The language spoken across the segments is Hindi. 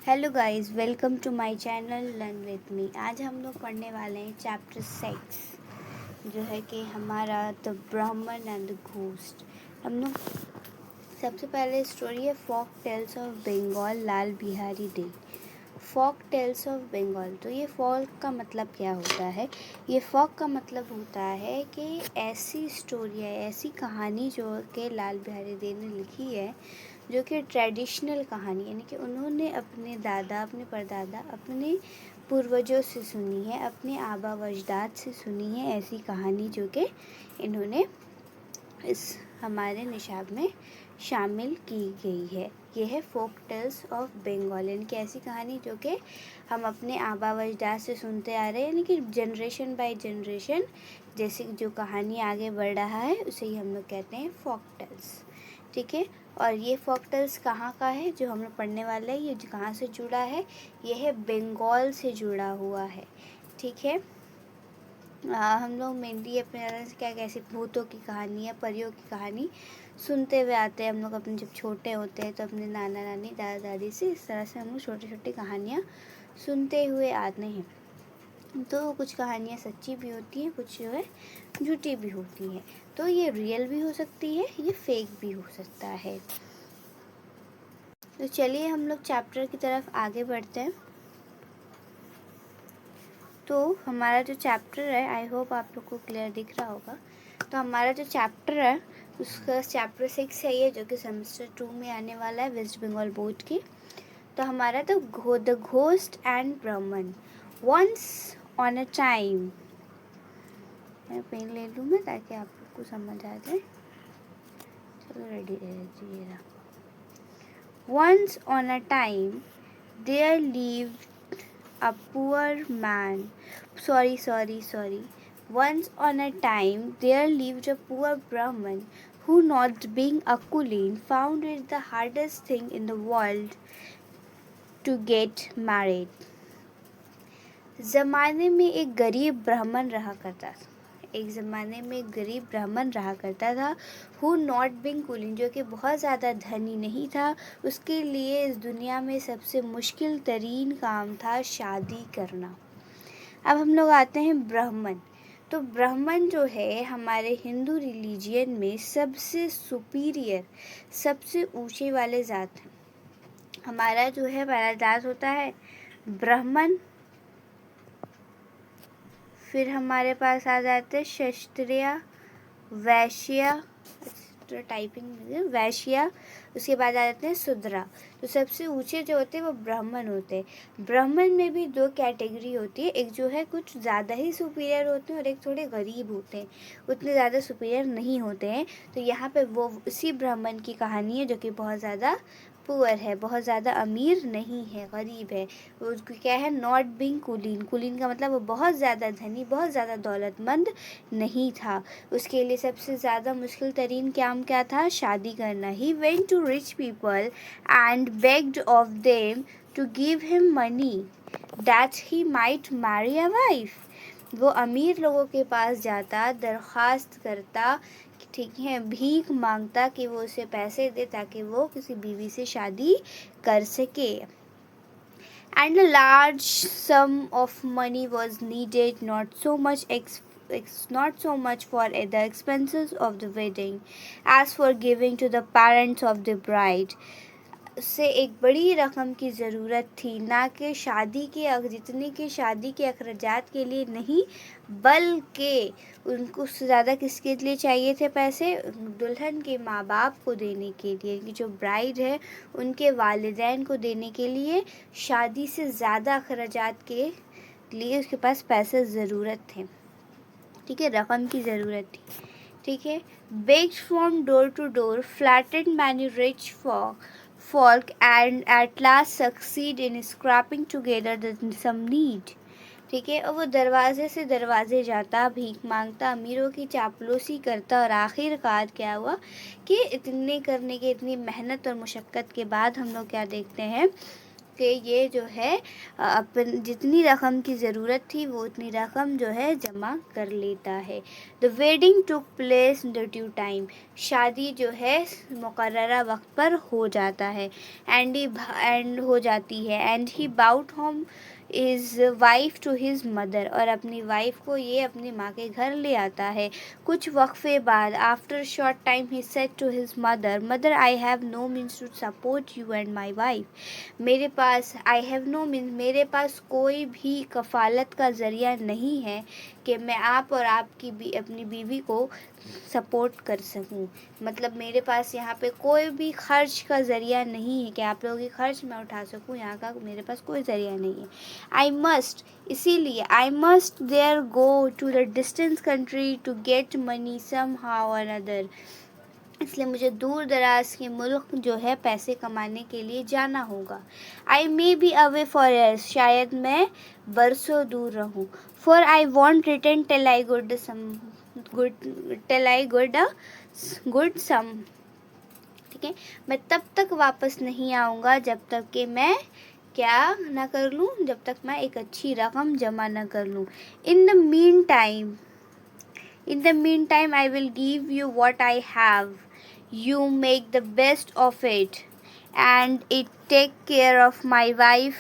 Hello guys, welcome to my channel learn with me. आज हम लोग पढ़ने वाले हैं चैप्टर 6 जो है कि हमारा द ब्राह्मण एंड द घोस्ट। हम लोग सबसे पहले स्टोरी है folk tales of Bengal, Lal Behari Day. Folk tales of Bengal, तो ये फोक का मतलब क्या होता है? ये फोक का मतलब होता है कि ऐसी स्टोरी है, ऐसी कहानी जो कि लाल बिहारी डे ने लिखी है, जो कि ट्रेडिशनल कहानी, यानी कि उन्होंने अपने दादा, अपने परदादा, अपने पूर्वजों से सुनी है, अपने आबा वजदाद से सुनी है। ऐसी कहानी जो कि इन्होंने इस हमारे निशाब में शामिल की गई है। यह है फोक टेल्स ऑफ बंगाल, यानी कि ऐसी कहानी जो कि हम अपने आबा वजदाद से सुनते आ रहे हैं, यानी कि जनरेशन बाय जनरेशन जैसे जो कहानी आगे बढ़ रहा है उसे ही हम लोग कहते हैं फोक टेल्स। ठीक है, और ये फोक टेल्स कहाँ का है जो हम लोग पढ़ने वाले हैं, ये कहाँ से जुड़ा है? यह है बंगाल से जुड़ा हुआ है। ठीक है, हम लोग मेनली अपने दादा से क्या कैसे भूतों की कहानी या परियों की कहानी सुनते हुए आते हैं। हम लोग अपने जब छोटे होते हैं तो अपने नाना नानी दादा दादी से इस तरह से हम लोग छोटी छोटी कहानियाँ सुनते हुए आते हैं। तो कुछ कहानियाँ सच्ची भी होती हैं, कुछ जो है झूठी भी होती हैं। तो ये रियल भी हो सकती है, ये फेक भी हो सकता है। तो चलिए हम लोग चैप्टर की तरफ आगे बढ़ते हैं। तो हमारा जो चैप्टर है, आई होप आप लोग को क्लियर दिख रहा होगा। तो हमारा जो चैप्टर है उसका चैप्टर 6 है ये, जो कि सेमेस्टर 2 में आने वाला है वेस्ट बंगाल बोर्ड की। तो हमारा तो द घोस्ट एंड ब्राह्मण। वंस ऑन अ टाइम, मैं पेन ले लूँ मैं ताकि आप लोग को समझ आ जाए। चलो रेडी रहिएगा। Once upon a time there lived a poor man. Sorry. Once on a time, there lived a poor Brahman who, not being a Kulin, found it the hardest thing in the world to get married. ज़माने में एक गरीब ब्राह्मण रहा करता था। एक ज़माने में एक गरीब ब्राह्मण रहा करता था, हु नॉट बिंग कुलीन, जो कि बहुत ज़्यादा धनी नहीं था। उसके लिए इस दुनिया में सबसे मुश्किल तरीन काम था शादी करना। अब हम लोग आते हैं ब्राह्मण। तो ब्राह्मण जो है हमारे हिंदू रिलीजियन में सबसे सुपीरियर, सबसे ऊंचे वाले जात हैं। हमारा जो है पहला जात होता है ब्राह्मण, फिर हमारे पास आ जाते हैं क्षत्रिय, वैश्य, वैश्य, उसके बाद आ जाते हैं शूद्र। तो सबसे ऊंचे जो होते हैं वो ब्राह्मण होते हैं। ब्राह्मण में भी दो कैटेगरी होती है, एक जो है कुछ ज़्यादा ही सुपीरियर होते हैं और एक थोड़े गरीब होते हैं, उतने ज़्यादा सुपीरियर नहीं होते हैं। तो यहाँ पे वो उसी ब्राह्मण की कहानी है जो कि बहुत ज़्यादा पुअर है, बहुत ज़्यादा अमीर नहीं है, गरीब है। वो क्या है, नॉट बिंग कुलीन। कुलीन का मतलब वो बहुत ज़्यादा धनी, बहुत ज़्यादा दौलतमंद नहीं था। उसके लिए सबसे ज़्यादा मुश्किल तरीन काम क्या था? शादी करना। He went to rich people and begged of them to give him money that he might marry a wife. वो अमीर लोगों के पास जाता, दरख्वास्त करता, ठीक है, भीख मांगता कि वो उसे पैसे दे ताकि वो किसी बीवी से शादी कर सके। And a large sum of money was needed, not so much for the expenses of the wedding as for giving to the parents of the bride. से एक बड़ी रकम की ज़रूरत थी, ना कि शादी के जितने के शादी के अखराजात के लिए नहीं, बल्कि उनको उससे ज़्यादा किसके लिए चाहिए थे पैसे? दुल्हन के माँ बाप को देने के लिए, कि जो ब्राइड है उनके वालिदैन को देने के लिए शादी से ज़्यादा अखराजात के लिए उसके पास पैसे ज़रूरत थे। ठीक है, रकम की ज़रूरत थी। ठीक है, begged from door to door, flattered many rich folk and at last succeed in scraping together some need. ठीक है, और वो दरवाजे से दरवाजे जाता, भीख मांगता, अमीरों की चापलूसी करता, और आखिरकार क्या हुआ कि इतने करने के, इतनी मेहनत और मुशक्क़त के बाद हम लोग क्या देखते हैं के ये जो है अपन जितनी रकम की ज़रूरत थी वो उतनी रकम जो है जमा कर लेता है। The wedding took place in the due time, शादी जो है मुकर्ररा वक्त पर हो जाता है। एंड हो जाती है। And he brought home his wife to his mother, और अपनी वाइफ को ये अपनी माँ के घर ले आता है। कुछ वक्फे बाद, after short time, he said to his mother I have no means to support you and my wife, I have no means, मेरे पास कोई भी कफालत का ज़रिया नहीं है कि मैं आप और आपकी अपनी बीवी को सपोर्ट कर सकूं। मतलब मेरे पास यहाँ पे कोई भी खर्च का ज़रिया नहीं है कि आप लोगों की खर्च मैं उठा सकूं, यहाँ का मेरे पास कोई ज़रिया नहीं है। I must there go to the distance country to get money somehow or other, इसलिए मुझे दूर दराज के मुल्क जो है पैसे कमाने के लिए जाना होगा। I may be away for years, शायद मैं बरसों दूर रहूं। For I want return till I good some, ठीक है, मैं तब तक वापस नहीं आऊँगा जब तक कि मैं क्या ना कर लूँ, जब तक मैं एक अच्छी रकम जमा ना कर लूँ। In the mean time I will give you what I have. You make the best of it and it take care of my wife.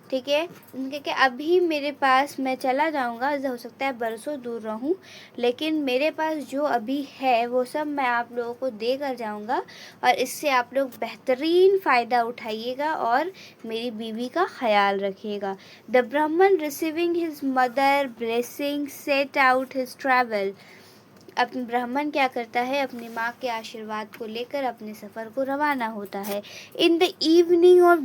ठीक है, उनके कि अभी मेरे पास मैं चला जाऊंगा, हो सकता है बरसों दूर रहूं, लेकिन मेरे पास जो अभी है वो सब मैं आप लोगों को दे कर जाऊंगा और इससे आप लोग बेहतरीन फ़ायदा उठाइएगा और मेरी बीवी का ख्याल रखिएगा। द ब्राह्मण receiving his mother blessing set out his travel, अपने ब्राह्मण क्या करता है, अपनी माँ के आशीर्वाद को लेकर अपने सफ़र को रवाना होता है। In the evening of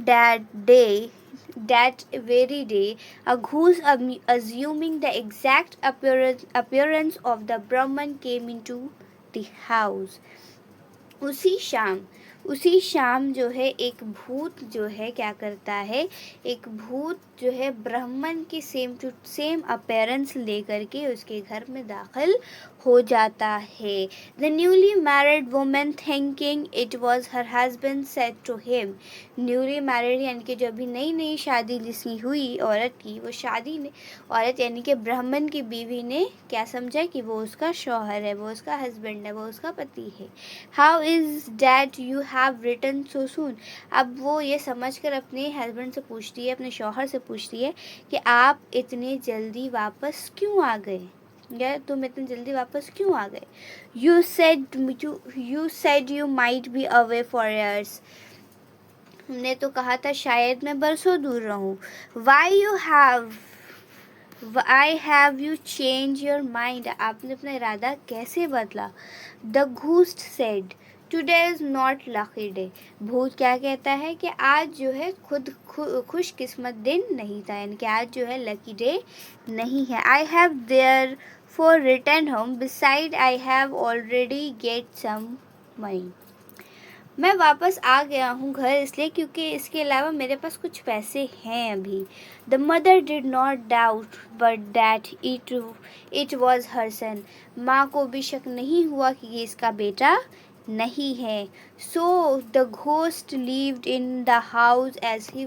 that very day, a goose assuming the exact appearance of the Brahman came into the house. उसी शाम जो है एक भूत जो है क्या करता है, एक भूत जो है ब्राह्मण की सेम अपीयरेंस लेकर के उसके घर में दाखिल हो जाता है। The newly married woman thinking it was her husband said to him, newly married यानी कि जो अभी नई शादी जिसकी हुई औरत की, वो औरत यानी कि ब्राह्मण की बीवी ने क्या समझा कि वो उसका शौहर है, वो उसका हस्बैंड है, वो उसका पति है। How is that you have return so soon, अब वो ये समझकर अपने हस्बैंड से पूछती है, अपने शौहर से पूछती है कि आप इतने जल्दी वापस क्यों आ गए, या तुम इतनी जल्दी वापस क्यों आ गए। You said you might be away for years, हमने तो कहा था शायद मैं बरसों दूर रहूं। Why have you changed your mind, आपने अपना इरादा कैसे बदला। The ghost said, Today is not lucky day, भूत क्या कहता है कि आज जो है खुशकिस्मत दिन नहीं था, यानी कि आज जो है लकी डे नहीं है। I have therefore returned home, beside I have already get some money, मैं वापस आ गया हूँ घर इसलिए क्योंकि इसके अलावा मेरे पास कुछ पैसे हैं अभी। The mother did not doubt but that it was her son, माँ को भी शक नहीं हुआ कि ये इसका बेटा नहीं है। So the ghost lived in the house as he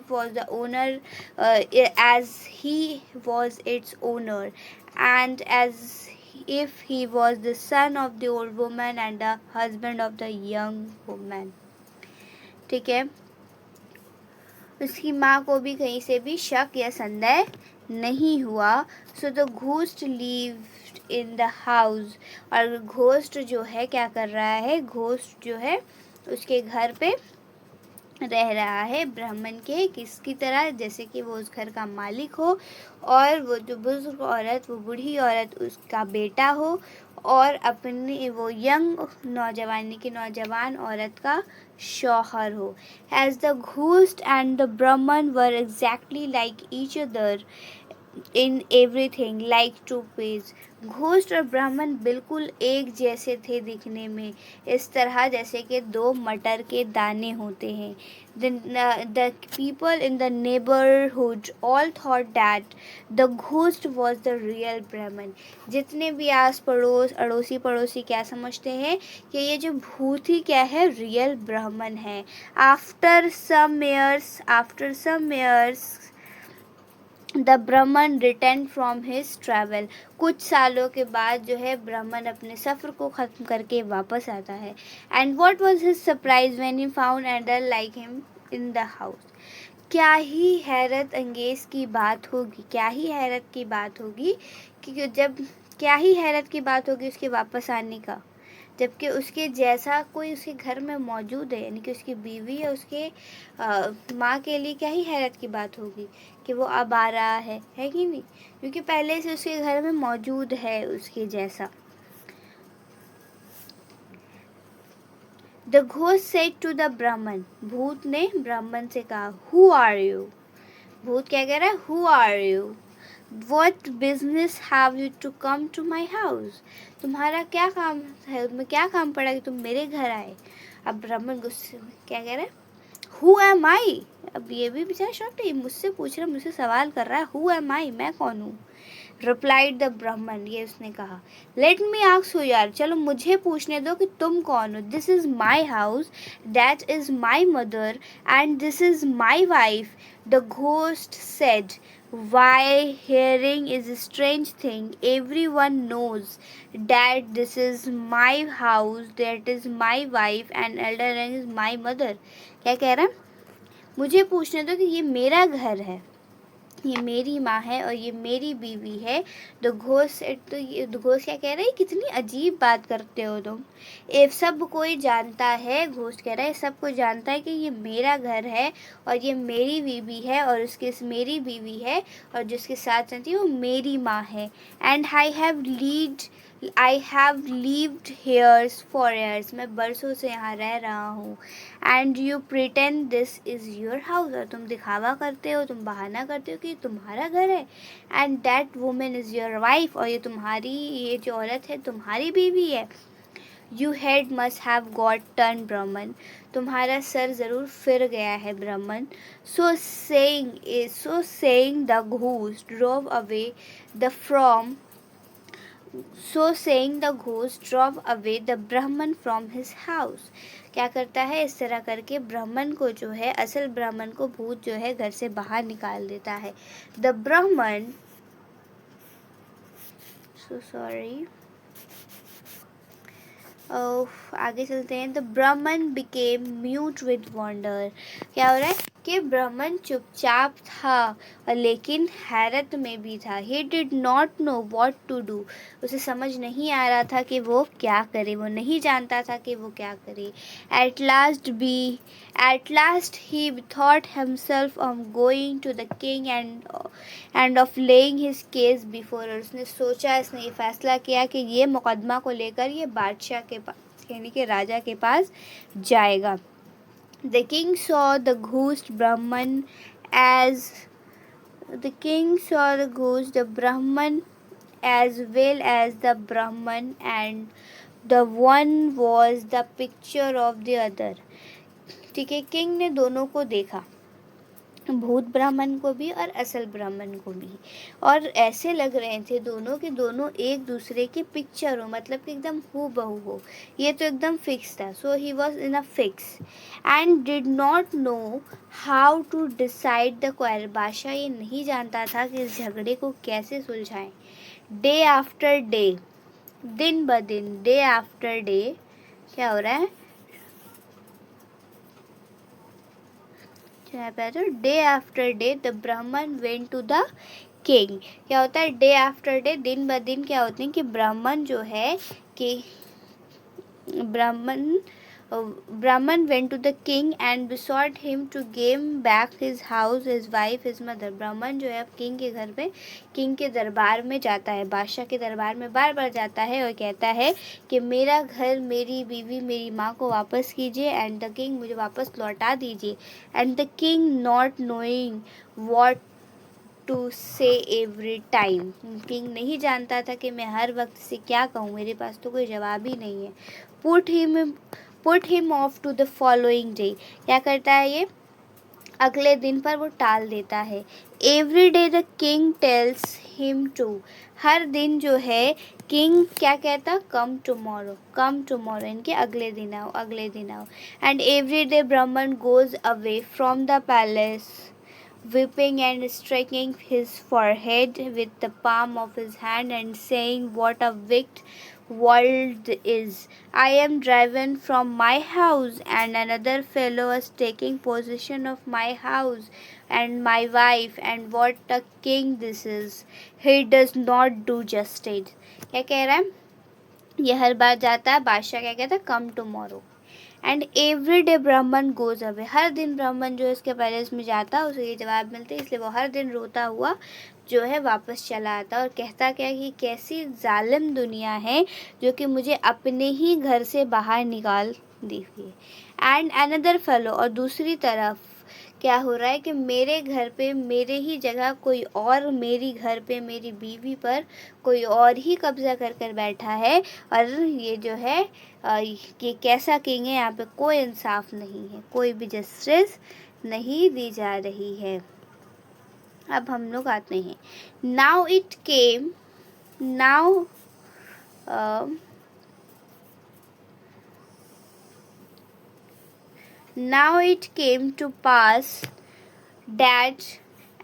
was its owner and as if he was the son of the old woman and the husband of the young woman, ठीक है, उसकी माँ को भी कहीं से भी शक या संदेह नहीं हुआ। सो the ghost lived in the house, और घोस्ट जो है क्या कर रहा है, घोस्ट जो है उसके घर पे रह रहा है ब्राह्मण के, किसकी तरह, जैसे कि वो उस घर का मालिक हो और वो जो बुजुर्ग औरत, वो बूढ़ी औरत उसका बेटा हो और अपनी वो यंग नौजवान औरत का शौहर हो। As the ghost and the Brahman were exactly like each other in everything, like two peas, ghost और ब्राह्मण बिल्कुल एक जैसे थे दिखने में, इस तरह जैसे कि दो मटर के दाने होते हैं। The people in the neighborhood all thought that the ghost was the real Brahman. जितने भी आस पड़ोस अड़ोसी पड़ोसी क्या समझते हैं कि ये जो भूत ही क्या है, रियल ब्राह्मण है। After some years द ब्राह्मण रिटर्न फ्रॉम हिज ट्रैवल। कुछ सालों के बाद जो है ब्राह्मण अपने सफ़र को ख़त्म करके वापस आता है। And what was his surprise when he found adder like him in the house. क्या ही हैरत अंगेज की बात होगी, क्या ही हैरत की बात होगी कि जब क्या ही हैरत की बात होगी उसके वापस आने का, जबकि उसके जैसा कोई उसके घर में मौजूद है, यानी कि उसकी बीवी या उसके माँ के लिए क्या ही हैरत की बात होगी कि वो अब आ रहा है कि नहीं, क्योंकि पहले से उसके घर में मौजूद है उसके जैसा। The ghost said to the Brahmin. भूत ने ब्राह्मण से कहा, हु आर यू। भूत क्या कह रहा है, who are you. What business have you to come to my house? तुम्हारा क्या काम है, तुम्हें क्या काम पड़ा कि तुम मेरे घर आए। अब ब्राह्मण गुस्से में क्या कह रहा है, Who am I? अब ये भी बेचारा शॉक्ड है, मुझसे पूछ रहा है, मुझसे सवाल कर रहा है, Who am I? मैं कौन हूँ। Replied the ब्राह्मण, ये उसने कहा, Let me ask you यार, चलो मुझे पूछने दो कि तुम कौन हो। This is my house, that is my mother, and this is my wife. The ghost said, Why, hearing is a strange thing. Everyone knows that this is my house, that is my wife, and elder is my mother. क्या कह रहा है, मुझे पूछने दो कि ये मेरा घर है, ये मेरी माँ है और ये मेरी बीवी है। द घोस्ट, तो ये घोस्ट क्या कह रहा है, कितनी अजीब बात करते हो तुम। ये सब कोई जानता है, घोस्ट कह रहा है सब कोई जानता है कि ये मेरा घर है और ये मेरी बीवी है और उसके मेरी बीवी है और जिसके साथ रहती है वो मेरी माँ है। And I have lived hairs for years, मैं बरसों से यहाँ रह रहा हूँ। And you pretend this is your house, और तुम दिखावा करते हो, तुम बहाना करते हो कि तुम्हारा घर है। And that women is your wife, और ये जो औरत है तुम्हारी बीवी है। You head must have got turn ब्राह्मण, तुम्हारा सर ज़रूर फिर गया है ब्राह्मण। So saying the ghost drove away the from So saying the ghost drove away the Brahman from his house. क्या करता है, इस तरह करके ब्राह्मण को जो है, असल ब्राह्मण को भूत जो है घर से बाहर निकाल देता है। The Brahman, so sorry, आगे चलते हैं। द ब्राह्मण बिकेम म्यूट विद वंडर। क्या हो रहा है कि ब्राह्मण चुपचाप था और लेकिन हैरत में भी था। He did not know what to do, उसे समझ नहीं आ रहा था कि वो क्या करे, वो नहीं जानता था कि वो क्या करे। At last he thought himself of going to the king and of laying his case before. और उसने सोचा, इसने ये फैसला किया कि ये मुकदमा को लेकर ये बादशाह के पास, यानी कि राजा के पास जाएगा। The king saw the ghost Brahman as the king saw the ghost, the Brahman as well as the Brahman, and the one was the picture of the other. ठीक है, किंग ने दोनों को देखा, भूत ब्राह्मण को भी और असल ब्राह्मण को भी, और ऐसे लग रहे थे दोनों के दोनों एक दूसरे की पिक्चर हो, मतलब कि एकदम हू बहू हो। ये तो एकदम फिक्स था। So he was in a fix and did not know how to decide the quarrel. बादशाह ये नहीं जानता था कि इस झगड़े को कैसे सुलझाएं। डे आफ्टर डे, दिन ब दिन, डे आफ्टर डे क्या हो रहा है, डे आफ्टर डे द ब्राह्मण वेंट टू द किंग। क्या होता है, डे आफ्टर डे, दिन ब दिन क्या होते हैं कि ब्राह्मण जो है कि Brahmin went to the king and besought him to give back his house, his wife, his mother. Brahmin जो है अब किंग के घर पे, किंग के दरबार में जाता है, बादशाह के दरबार में बार बार जाता है और कहता है कि मेरा घर, मेरी बीवी, मेरी माँ को वापस कीजिए, एंड द किंग, मुझे वापस लौटा दीजिए। And the king not knowing what to say every time. King नहीं जानता था कि मैं हर वक्त से क्या कहूँ, मेरे पास तो कोई जवाब ही नहीं है। Put him off to the following day. क्या करता है ये, अगले दिन पर वो टाल देता है। Every day the king tells him to. हर दिन जो है किंग क्या कहता, कम टुमारो, इनके अगले दिन आओ, अगले दिन आओ। एंड एवरी डे ब्राह्मण goes away from the palace weeping and striking his forehead with the palm of his hand and saying, what a wicked world is. I am driven from my house, and another fellow is taking possession of my house and my wife, and what a king this is. He does not do justice. क्या कह रहा है, ये हर बार जाता है, बादशाह क्या कहता है, come tomorrow. And every day ब्राह्मण गोज अवे। हर दिन ब्राह्मण जो है इसके पैलेस में जाता, उसे ये जवाब मिलते, इसलिए वो हर दिन रोता हुआ जो है वापस चला आता और कहता क्या कि कैसी जालिम दुनिया है जो कि मुझे अपने ही घर से बाहर निकाल दी हुई है। एंड अनदर फेलो, और दूसरी तरफ क्या हो रहा है कि मेरे घर पे मेरे ही जगह कोई और, मेरी घर पे मेरी बीवी पर कोई और ही कब्जा कर कर बैठा है, और ये जो है ये कैसा किंग है, यहाँ पे कोई इंसाफ नहीं है, कोई भी जस्टिस नहीं दी जा रही है। अब हम लोग आते हैं, now it came, now Now it came to pass that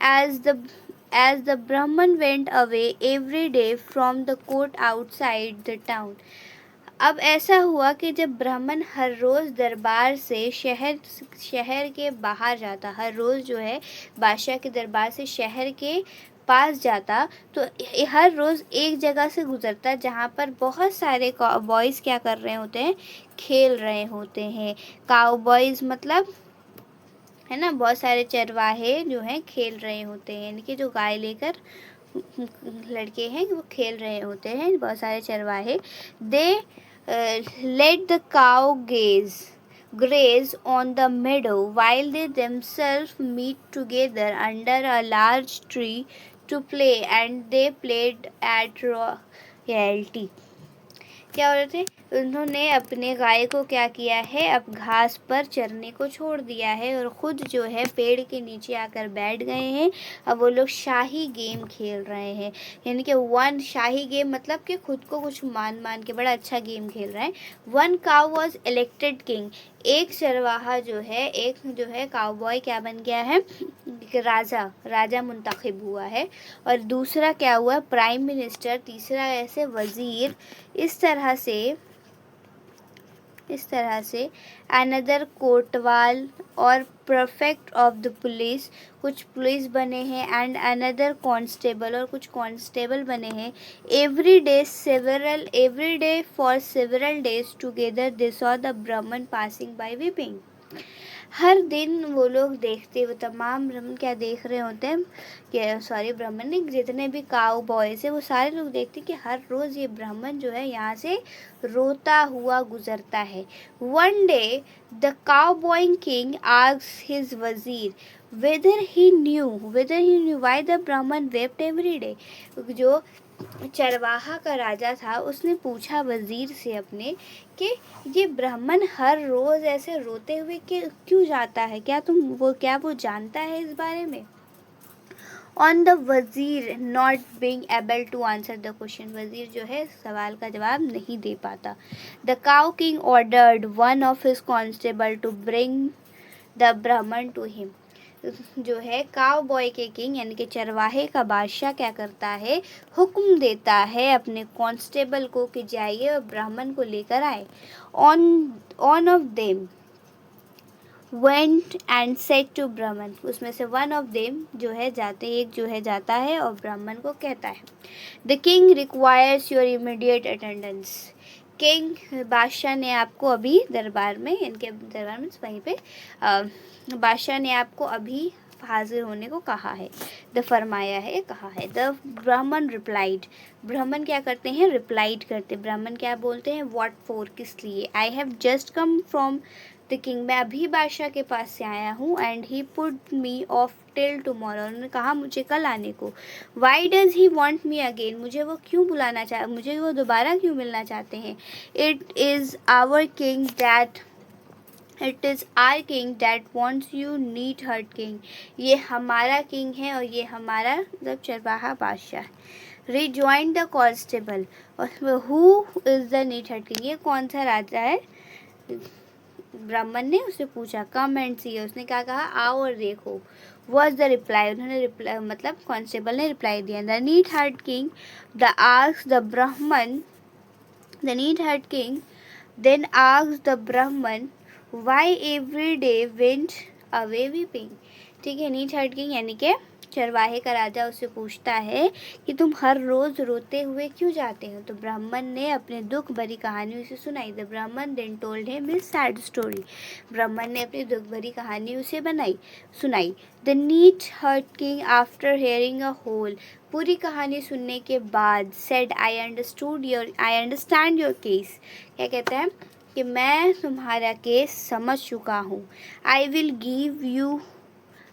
as the Brahman went away every day from the court outside the town. अब ऐसा हुआ कि जब ब्राह्मण हर रोज़ दरबार से शहर के बाहर जाता, हर रोज़ जो है बादशाह के दरबार से शहर के पास जाता, तो हर रोज़ एक जगह से गुजरता जहाँ पर बहुत सारे काउबॉयज़ क्या कर रहे होते हैं, खेल रहे होते हैं। काउबॉयज़ मतलब है ना, बहुत सारे चरवाहे जो हैं खेल रहे होते हैं, यानी कि जो गाय लेकर लड़के हैं वो खेल रहे होते हैं, बहुत सारे चरवाहे। दे let the cow graze on the meadow while they themselves meet together under a large tree to play, and they played at royalty. क्या हो रहे थे, उन्होंने अपने गाय को क्या किया है, अब घास पर चरने को छोड़ दिया है और ख़ुद जो है पेड़ के नीचे आकर बैठ गए हैं। अब वो लोग शाही गेम खेल रहे हैं, यानी कि वन शाही गेम मतलब कि खुद को कुछ मान के बड़ा अच्छा गेम खेल रहे हैं। One cow was elected king. एक चरवाहा जो है काउबॉय क्या बन गया है, राजा मुंतखब हुआ है, और दूसरा क्या हुआ, प्राइम मिनिस्टर, तीसरा ऐसे वज़ीर। इस तरह से अनदर कोटवाल और प्रीफेक्ट ऑफ द पुलिस, कुछ पुलिस बने हैं, एंड अनदर कांस्टेबल, और कुछ कांस्टेबल बने हैं। Every day for several days together they saw the ब्राह्मण पासिंग बाय वीपिंग। हर दिन वो लोग देखते, वो तमाम ब्राह्मण क्या देख रहे होते हैं कि ब्राह्मण नहीं, जितने भी काउ बॉयज़ है वो सारे लोग देखते कि हर रोज़ ये ब्राह्मण जो है यहाँ से रोता हुआ गुजरता है। One day the cow Boeing king asked his वज़ीर whether he knew why the Brahman wept every day. जो चरवाहा का राजा था उसने पूछा वज़ीर से अपने कि ये ब्राह्मण हर रोज़ ऐसे रोते हुए क्यों जाता है, क्या वो जानता है इस बारे में। On the वज़ीर not being able to answer the question, वज़ीर जो है सवाल का जवाब नहीं दे पाता। The cow king ordered one of his constable to bring the ब्राह्मण to him. जो है काउ बॉय के किंग यानी कि चरवाहे का बादशाह क्या करता है, हुक्म देता है अपने कांस्टेबल को कि जाइए और ब्राह्मण को लेकर आए। One of them went and said to Brahmin, उसमें से वन ऑफ देम जो है जाता है और ब्राह्मण को कहता है, the king requires your immediate attendance. King बादशाह ने आपको अभी दरबार में, इनके दरबार में वहीं पे बादशाह ने आपको अभी हाजिर होने को कहा है, कहा है। द ब्राह्मण रिप्लाइड, ब्राह्मण क्या करते हैं, रिप्लाइड करते। ब्राह्मण क्या बोलते हैं, व्हाट फॉर, किस लिए। I have just come from the king, मैं अभी बादशाह के पास से आया हूँ, and he put me of till tomorrow, उन्होंने कहा मुझे कल आने को। Why does he want me again, मुझे वो क्यों बुलाना चाह, मुझे वो दोबारा क्यों मिलना चाहते हैं। It is our king that it is our king that wants you neatherd king, ये हमारा किंग है और ये हमारा मतलब चरवाहा बादशाह। रिजॉइन द कॉन्स्टेबल, और who is the neatherd king, ये कौन सा राजा है। ब्राह्मण ने उससे पूछा, कम एंड सी, उसने क्या कहा, आओ और देखो। वॉज द रिप्लाई, उन्होंने रिप्लाई मतलब कांस्टेबल ने रिप्लाई दिया। The neatherd king the asked the Brahmin, the neatherd king then asked the Brahmin why every day went away weeping. ठीक है, नीट हर्ट किंग यानी कि चरवाहे का राजा उससे पूछता है कि तुम हर रोज रोते हुए क्यों जाते हो। तो ब्राह्मण ने अपने दुख भरी कहानी उसे सुनाई। The Brahmin then told him his sad story, Brahmin ने अपनी दुख भरी कहानी उसे सुनाई। The neatherd king after hearing a whole, पूरी कहानी सुनने के बाद said I understand your case, क्या कहता है कि मैं तुम्हारा केस समझ चुका हूँ। I will give you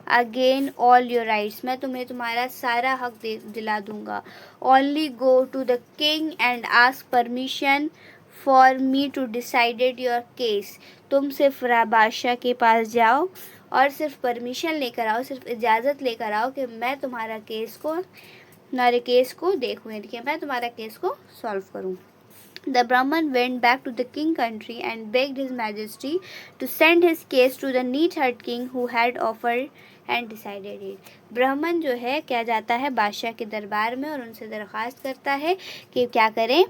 again all your rights, मैं तुम्हें तुम्हारा सारा हक दिला दूंगा। Only go to the king and ask permission for me to decided your case, तुम सिर्फ बादशाह के पास जाओ और सिर्फ परमिशन लेकर आओ, सिर्फ इजाज़त लेकर आओ कि मैं तुम्हारे केस को देखूँ, यानी कि मैं तुम्हारा केस को सॉल्व करूँ। The Brahman went back to the king country and begged his majesty to send his case to the neatherd king who had offered and decided it. ब्राह्मण जो है क्या जाता है बादशाह के दरबार में और उनसे दरख्वास्त करता है कि क्या करें,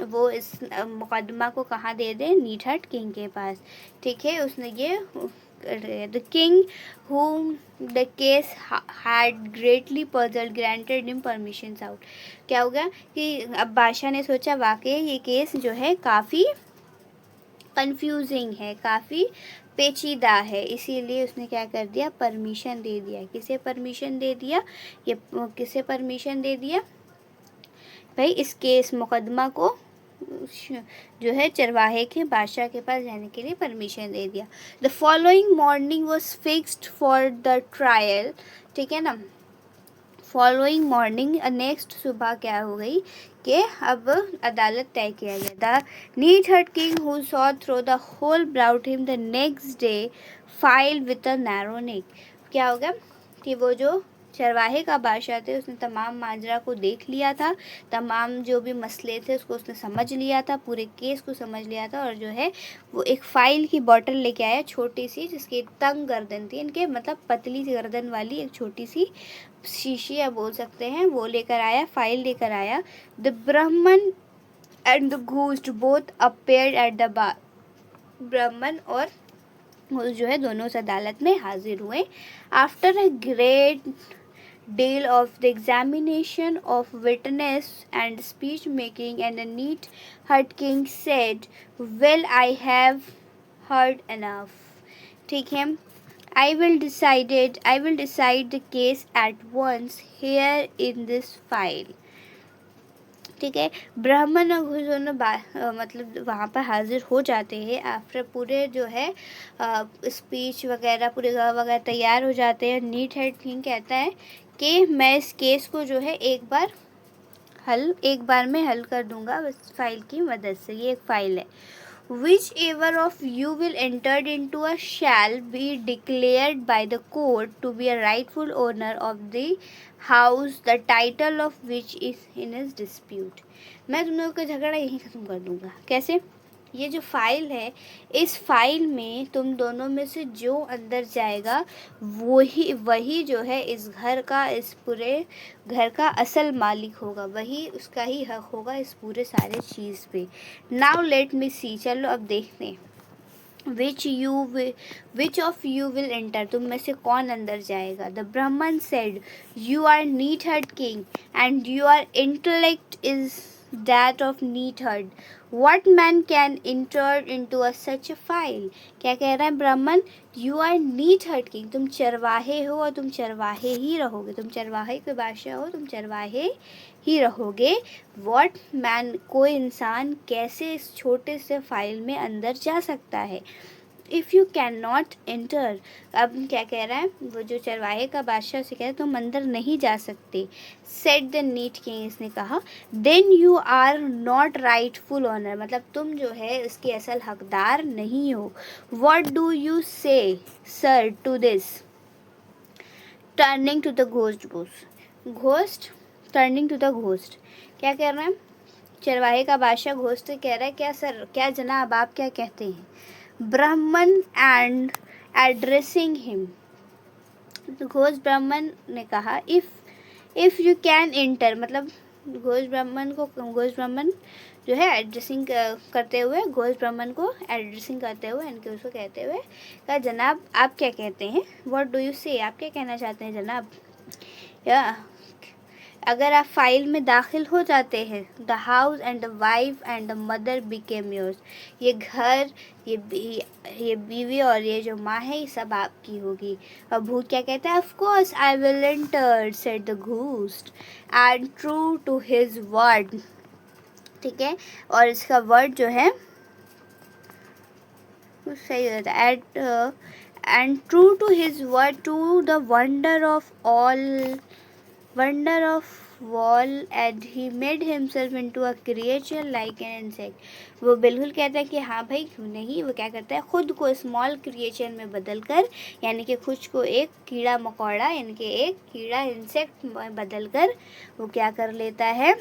वो इस मुकदमा को कहाँ दे दें, नीटहर्ट किंग के पास। ठीक है, उसने ये the king whom the case had greatly puzzled granted him permissions out. क्या हो गया कि अब बादशाह ने सोचा वाकई ये केस जो है काफ़ी कंफ्यूजिंग है, काफ़ी पेचीदा है, इसीलिए उसने क्या कर दिया, परमिशन दे दिया। किसे परमिशन दे दिया, ये किसे परमिशन दे दिया भाई, इस केस मुकदमा को जो है चरवाहे के बादशाह के पास जाने के लिए परमिशन दे दिया। The following morning was fixed for the trial, ठीक है ना। फॉलोइंग मॉर्निंग नेक्स्ट सुबह क्या हो गई कि अब अदालत तय किया गया। The neatherd king who saw through the hole brought him the next day file with a narrow neck, क्या हो गया कि वो जो चरवाहे का बादशाह थे उसने तमाम माजरा को देख लिया था, तमाम जो भी मसले थे उसको उसने समझ लिया था, पूरे केस को समझ लिया था, और जो है वो एक फ़ाइल की बॉटल लेके आया छोटी सी, जिसकी तंग गर्दन थी, इनके मतलब पतली सी गर्दन वाली एक छोटी सी शीशी या बोल सकते हैं, वो लेकर आया, फाइल लेकर आया। द ब्राह्मण and the ghost both appeared at the bar, ब्राह्मण और जो है दोनों उस अदालत में हाजिर हुए। After a great deal of the examination of witness and speech making, and the neatherd king said, well, I have heard enough. ठीक है, I will decide the case at once here in this file. ठीक है, ब्राह्मण और घोष दोनों मतलब वहाँ पर हाजिर हो जाते हैं। आफ्टर पूरे जो है स्पीच वगैरह पूरे वगैरह तैयार हो जाते हैं। नीटहर्ट किंग कहता है कि मैं इस केस को जो है एक बार में हल कर दूंगा इस फाइल की मदद से। ये एक फाइल है। Whichever of you will enter into a shall be declared by the court to be a rightful owner of the house, the title of which is in his dispute. मैं तुम लोगों का झगड़ा यहीं ख़त्म कर दूंगा। कैसे? ये जो फाइल है, इस फाइल में तुम दोनों में से जो अंदर जाएगा वही जो है इस घर का, इस पूरे घर का असल मालिक होगा, वही उसका ही हक होगा इस पूरे सारे चीज़ पे। नाउ लेट मी सी, चलो अब देखते हैं। Which of you will enter, तुम में से कौन अंदर जाएगा। The Brahmin said, you are neatherd king and your intellect is that of neatherd. What man can enter into a such a file? क्या कह रहा है ब्राह्मण, you are neatherd king, तुम चरवाहे हो और तुम चरवाहे ही रहोगे, तुम चरवाहे के बादशाह हो, तुम चरवाहे ही रहोगे। What man, कोई इंसान कैसे इस छोटे से फाइल में अंदर जा सकता है। If you can not enter, अब क्या कह रहा है, वो जो चरवाहे का बादशाह से कह रहा है तुम अंदर नहीं जा सकते। सेट द नीट किंग, इसने कहा, then you are not rightful owner, मतलब तुम जो है इसके असल हकदार नहीं हो। What do you say sir to this, turning to the ghost ghost turning to the ghost, क्या कह रहा है चरवाहे का बादशाह घोस्ट से कह रहा है, क्या सर, क्या जनाब, आप क्या कहते हैं। ब्राह्मण एंड एड्रेसिंग हिम, घोष ब्राह्मण ने कहा, इफ़ यू कैन इंटर, मतलब घोष ब्राह्मण जो है एड्रेसिंग करते हुए, घोष ब्राह्मण को एड्रेसिंग करते हुए, इनके उसको कहते हुए कहा, जनाब आप क्या कहते हैं। व्हाट डू यू से, आप क्या कहना चाहते हैं जनाब। या अगर आप फाइल में दाखिल हो जाते हैं, the house and the wife and the mother became yours, ये घर, ये बीवी और ये जो माँ है, ये सब आपकी होगी। और भूत क्या कहता है, of course I will enter, said the ghost, and true to his word, ठीक है, और इसका वर्ड जो है सही होता है, and true to his word, to the wonder of all, and he made himself into a creature like an insect, वो बिल्कुल कहता है कि हाँ भाई क्यों नहीं, वो क्या करता है, खुद को स्मॉल क्रिएचर में बदल कर, यानी कि खुद को एक कीड़ा मकोड़ा, यानी कि एक कीड़ा इंसेक्ट में बदल कर वो क्या कर लेता है,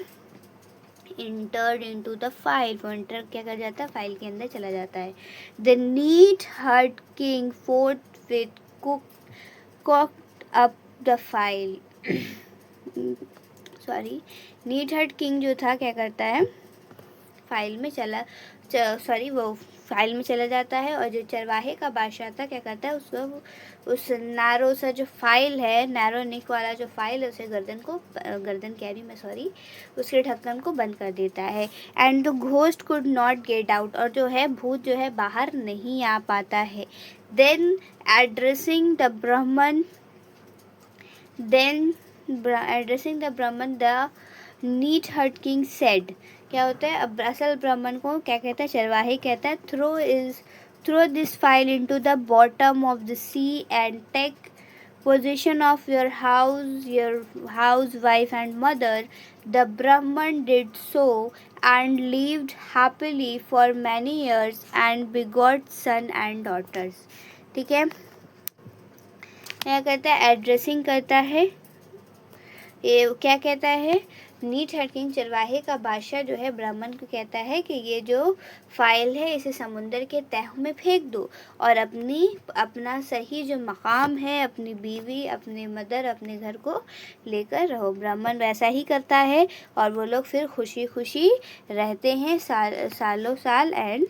इंटर्ड इनटू द फाइल, वो इंटर क्या कर जाता है, फाइल के अंदर चला जाता है। The neatherd king forthwith cocked up the file, sorry, neatherd king जो था क्या करता है, फाइल में वो फाइल में चला जाता है, और जो चरवाहे का बादशाह था क्या करता है, उसको उस नैरो सा जो फाइल है, नैरो निक वाला जो फाइल है, उसे उसके ढक्कन को बंद कर देता है। And the ghost could not get out, और जो है भूत जो है बाहर नहीं आ पाता है। Then addressing the Brahmin, the neatherd king said, क्या होता है, अब असल ब्राह्मण को क्या कहता है, चरवाहे कहता है, throw this file into the bottom of the sea and take position of your house wife and mother. The Brahmin did so and lived happily for many years and begot son and daughters, ठीक है, क्या करता है, एड्रेसिंग करता है, ये क्या कहता है, नीट हर्ट किंग चरवाहे का बादशाह जो है ब्राह्मण को कहता है कि ये जो फाइल है इसे समुंदर के तह में फेंक दो, और अपना सही जो मकाम है, अपनी बीवी, अपने मदर, अपने घर को लेकर रहो। ब्राह्मण वैसा ही करता है, और वो लोग फिर खुशी खुशी रहते हैं सालों साल, and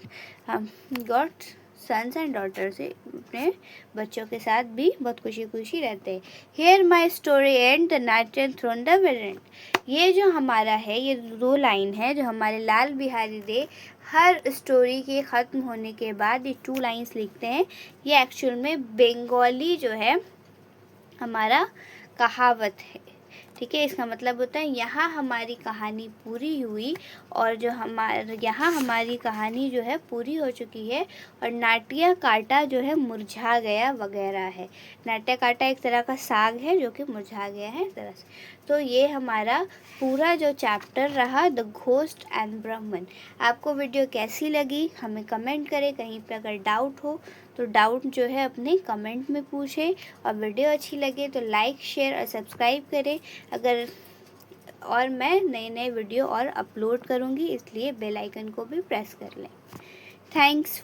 got sons and daughters, अपने बच्चों के साथ भी बहुत खुशी खुशी रहते हैं। Here my story and the night and throne the warrant, ये जो हमारा है, ये 2 लाइन है जो हमारे लाल बिहारी दे हर स्टोरी के ख़त्म होने के बाद ये 2 लाइन्स लिखते हैं। ये एक्चुअल में बंगाली जो है हमारा कहावत है, ठीक है, इसका मतलब होता है यहाँ हमारी कहानी पूरी हुई, और जो यहाँ हमारी कहानी जो है पूरी हो चुकी है, और नाट्य काटा जो है मुरझा गया वगैरह है। नाट्य काटा एक तरह का साग है जो कि मुरझा गया है इस तरह से। तो ये हमारा पूरा जो चैप्टर रहा, द घोस्ट एंड ब्राह्मण। आपको वीडियो कैसी लगी हमें कमेंट करें, कहीं पर अगर डाउट हो तो डाउट जो है अपने कमेंट में पूछें, और वीडियो अच्छी लगे तो लाइक, शेयर और सब्सक्राइब करें। अगर और मैं नए वीडियो और अपलोड करूँगी, इसलिए बेल आइकन को भी प्रेस कर लें। थैंक्स।